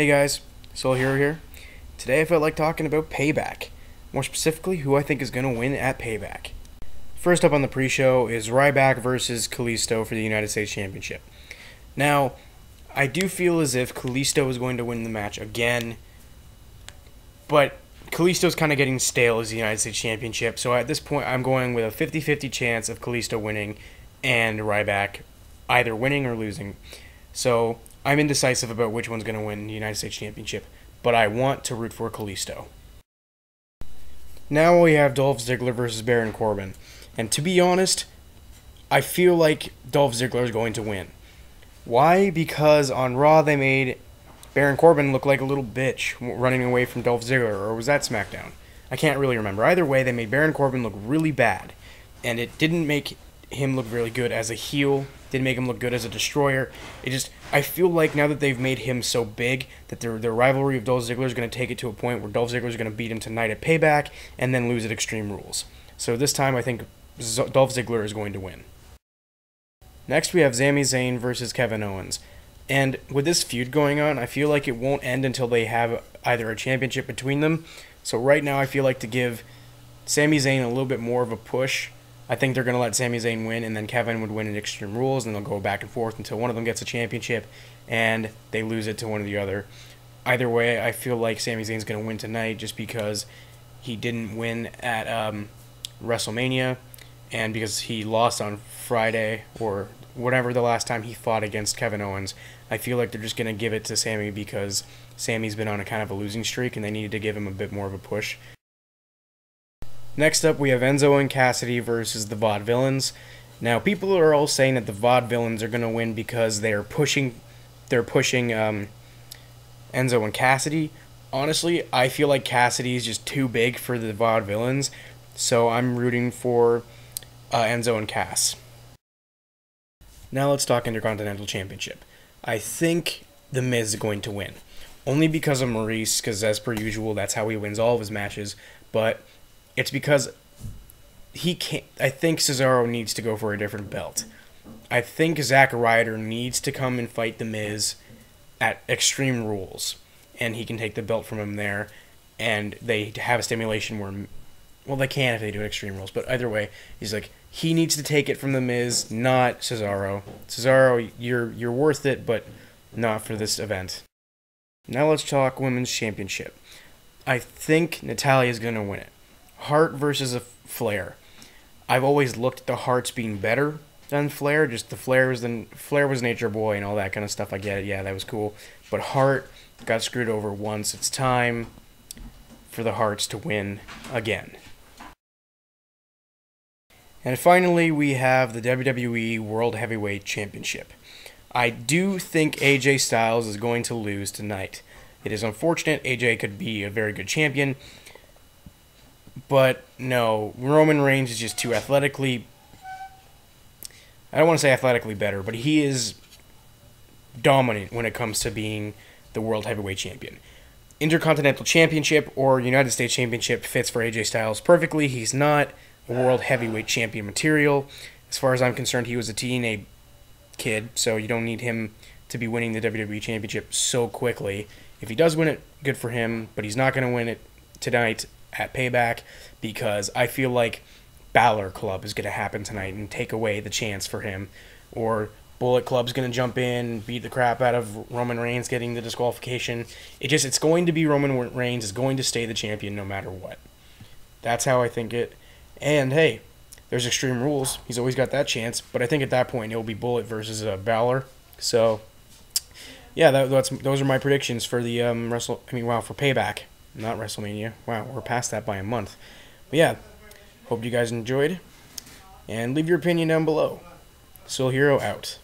Hey guys, Soul Hero here. Today I felt like talking about Payback. More specifically, who I think is going to win at Payback. First up on the pre-show is Ryback versus Kalisto for the United States Championship. Now, I do feel as if Kalisto is going to win the match again, but Kalisto's kind of getting stale as the United States Championship, so at this point I'm going with a 50-50 chance of Kalisto winning and Ryback either winning or losing. So I'm indecisive about which one's going to win the United States Championship, but I want to root for Kalisto. Now we have Dolph Ziggler versus Baron Corbin. And to be honest, I feel like Dolph Ziggler is going to win. Why? Because on Raw they made Baron Corbin look like a little bitch running away from Dolph Ziggler, or was that SmackDown? I can't really remember. Either way, they made Baron Corbin look really bad, and it didn't make him look really good as a heel, didn't make him look good as a destroyer. I feel like now that they've made him so big that their rivalry of Dolph Ziggler is going to take it to a point where Dolph Ziggler is going to beat him tonight at Payback and then lose at Extreme Rules. So this time I think Dolph Ziggler is going to win. Next we have Sami Zayn versus Kevin Owens. And with this feud going on, I feel like it won't end until they have either a championship between them. So right now I feel like to give Sami Zayn a little bit more of a push. I think they're going to let Sami Zayn win, and then Kevin would win in Extreme Rules, and they'll go back and forth until one of them gets a championship, and they lose it to one or the other. Either way, I feel like Sami Zayn's going to win tonight just because he didn't win at WrestleMania, and because he lost on Friday, or whatever the last time he fought against Kevin Owens. I feel like they're just going to give it to Sami because Sami's been on a kind of a losing streak, and they needed to give him a bit more of a push. Next up, we have Enzo and Cassidy versus the Vaudevillains. Now, people are all saying that the Vaudevillains are going to win because they're pushing Enzo and Cassidy. Honestly, I feel like Cassidy is just too big for the Vaudevillains, so I'm rooting for Enzo and Cass. Now let's talk Intercontinental Championship. I think The Miz is going to win. Only because of Maurice, because as per usual, that's how he wins all of his matches, but it's because he can't. I think Cesaro needs to go for a different belt. I think Zack Ryder needs to come and fight The Miz at Extreme Rules, and he can take the belt from him there, and they have a stipulation where, well, they can if they do Extreme Rules, but either way, he needs to take it from The Miz, not Cesaro. Cesaro, you're worth it, but not for this event. Now let's talk Women's Championship. I think Natalya is going to win it. Hart versus a Flair. I've always looked at the Harts being better than Flair. Just the Flair was Nature Boy and all that kind of stuff. I get it. Yeah, that was cool. But Hart got screwed over once. It's time for the Harts to win again. And finally, we have the WWE World Heavyweight Championship. I do think AJ Styles is going to lose tonight. It is unfortunate. AJ could be a very good champion. But no, Roman Reigns is just too athletically... I don't want to say athletically better, but he is dominant when it comes to being the World Heavyweight Champion. Intercontinental Championship or United States Championship fits for AJ Styles perfectly. He's not a World Heavyweight Champion material. As far as I'm concerned, he was a TNA kid, so you don't need him to be winning the WWE Championship so quickly. If he does win it, good for him, but he's not going to win it tonight at Payback because I feel like Balor Club is going to happen tonight and take away the chance for him, or Bullet Club's going to jump in, beat the crap out of Roman Reigns getting the disqualification. It's going to be Roman Reigns is going to stay the champion no matter what. That's how I think it. And hey, there's Extreme Rules. He's always got that chance, but I think at that point it'll be Bullet versus Balor. So yeah, those are my predictions for the for Payback. Not WrestleMania. Wow, we're past that by a month. But yeah, hope you guys enjoyed. And leave your opinion down below. Soul Hero out.